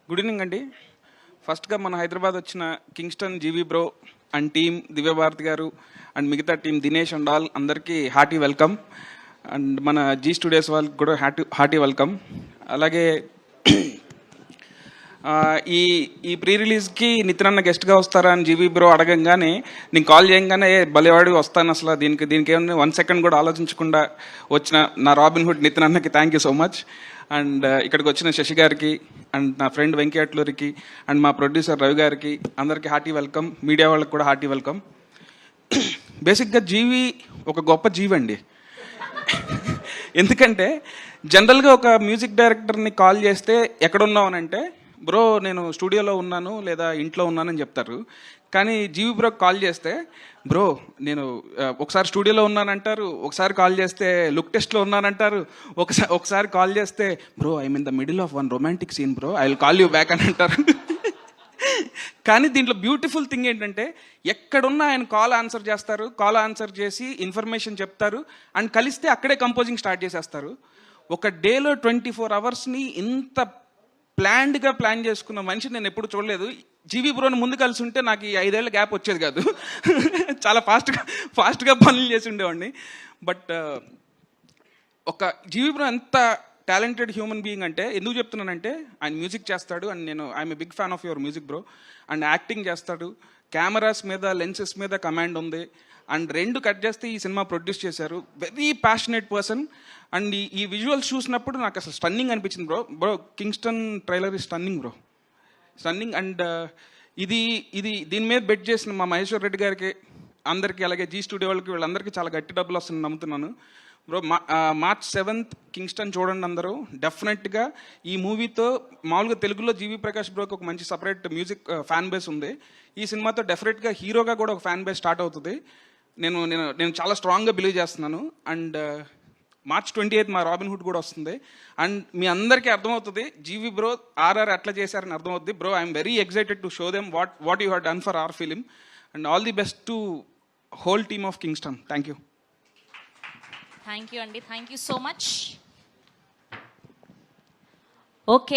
Good evening అండి. ఫస్ట్గా మన హైదరాబాద్ వచ్చిన Kingston GV bro and team, Divya Bharati గారు అండ్ మిగతా టీం దినేష్ అండ్ ఆల్ అందరికీ హార్టీ వెల్కమ్. అండ్ మన జీ స్టూడియోస్ వాళ్ళకి కూడా హార్టీ వెల్కమ్. అలాగే ఈ ఈ ప్రీ రిలీజ్కి నితిన్ అన్న గెస్ట్గా వస్తారా అని జీవీ బ్రో అడగంగానే నేను కాల్ చేయగానే భలేవాడు వస్తాను, అసలు దీనికి ఏమన్నా 1 సెకండ్ కూడా ఆలోచించకుండా వచ్చిన నా రాబిన్ హుడ్ నితిన్ అన్నకి thank you so much. And ఇక్కడికి వచ్చిన శశి గారికి అండ్ నా ఫ్రెండ్ వెంకయ్యట్లూరికి అండ్ మా ప్రొడ్యూసర్ రవి గారికి అందరికీ హార్టీ వెల్కమ్. మీడియా వాళ్ళకి కూడా హార్టీ వెల్కమ్. బేసిక్గా జీవి ఒక గొప్ప జీవి అండి. ఎందుకంటే జనరల్గా ఒక మ్యూజిక్ డైరెక్టర్ని కాల్ చేస్తే ఎక్కడున్నావు అని అంటే, బ్రో నేను స్టూడియోలో ఉన్నాను లేదా ఇంట్లో ఉన్నానని చెప్తారు. కానీ జీవి బ్రో కాల్ చేస్తే, బ్రో నేను ఒకసారి స్టూడియోలో ఉన్నానంటారు, ఒకసారి కాల్ చేస్తే లుక్ టెస్ట్లో ఉన్నానంటారు, ఒకసారి కాల్ చేస్తే bro I mean the middle of one romantic scene bro, I will call you back అని అంటారు. కానీ దీంట్లో బ్యూటిఫుల్ థింగ్ ఏంటంటే, ఎక్కడున్నా ఆయన కాల్ ఆన్సర్ చేస్తారు, కాల్ ఆన్సర్ చేసి ఇన్ఫర్మేషన్ చెప్తారు అండ్ కలిస్తే అక్కడే కంపోజింగ్ స్టార్ట్ చేసేస్తారు. ఒక డేలో 24 అవర్స్ని ఇంత ప్లాన్డ్గా ప్లాన్ చేసుకున్న మనిషి నేను ఎప్పుడు చూడలేదు. జీవీ బ్రోని ముందు కలిసి ఉంటే నాకు ఈ 5 ఏళ్ల గ్యాప్ వచ్చేది కాదు. చాలా ఫాస్ట్గా పనులు చేసి ఉండేవాడిని. బట్ ఒక జీవీ బ్రో ఎంత టాలెంటెడ్ హ్యూమన్ బీయింగ్ అంటే ఎందుకు చెప్తున్నానంటే, ఆయన మ్యూజిక్ చేస్తాడు అండ్ నేను I'm a big fan of your music bro. And acting చేస్తాడు, కెమెరాస్ మీద లెన్సెస్ మీద కమాండ్ ఉంది అండ్ 2 కట్ చేస్తే ఈ సినిమా ప్రొడ్యూస్ చేశారు. Very passionate person. అండ్ ఈ విజువల్స్ చూసినప్పుడు నాకు అసలు స్టన్నింగ్ అనిపించింది బ్రో. కింగ్స్టన్ ట్రైలర్ ఈ స్టన్నింగ్ బ్రో, స్టన్నింగ్. అండ్ ఇది దీని మీద బెట్ చేసిన మా మహేశ్వర్ రెడ్డి గారికి అందరికీ, అలాగే జీ స్టూడియో వాళ్ళకి, వీళ్ళందరికీ చాలా గట్టి డబ్బులు వస్తుందని నమ్ముతున్నాను బ్రో. March 7th కింగ్స్టన్ చూడండి అందరూ. డెఫినెట్గా ఈ మూవీతో మామూలుగా తెలుగులో జీవి ప్రకాష్ బ్రోకి ఒక మంచి సపరేట్ మ్యూజిక్ ఫ్యాన్ బేస్ ఉంది. ఈ సినిమాతో డెఫినెట్గా హీరోగా కూడా ఒక ఫ్యాన్ బేస్ స్టార్ట్ అవుతుంది. నేను చాలా స్ట్రాంగ్గా బిలీవ్ చేస్తున్నాను. అండ్ March 28th మా రాబిన్ హుడ్ కూడా వస్తుంది. అండ్ మీ అందరికీ అర్థమవుతుంది జీవి బ్రో ఆర్ఆర్ ఎట్లా చేశారని అర్థమవుతుంది. Bro I'm very excited to show them what you have done for our film. And all the best to whole team of Kingston. Thank you. Thank you అండి, thank you so much. Okay.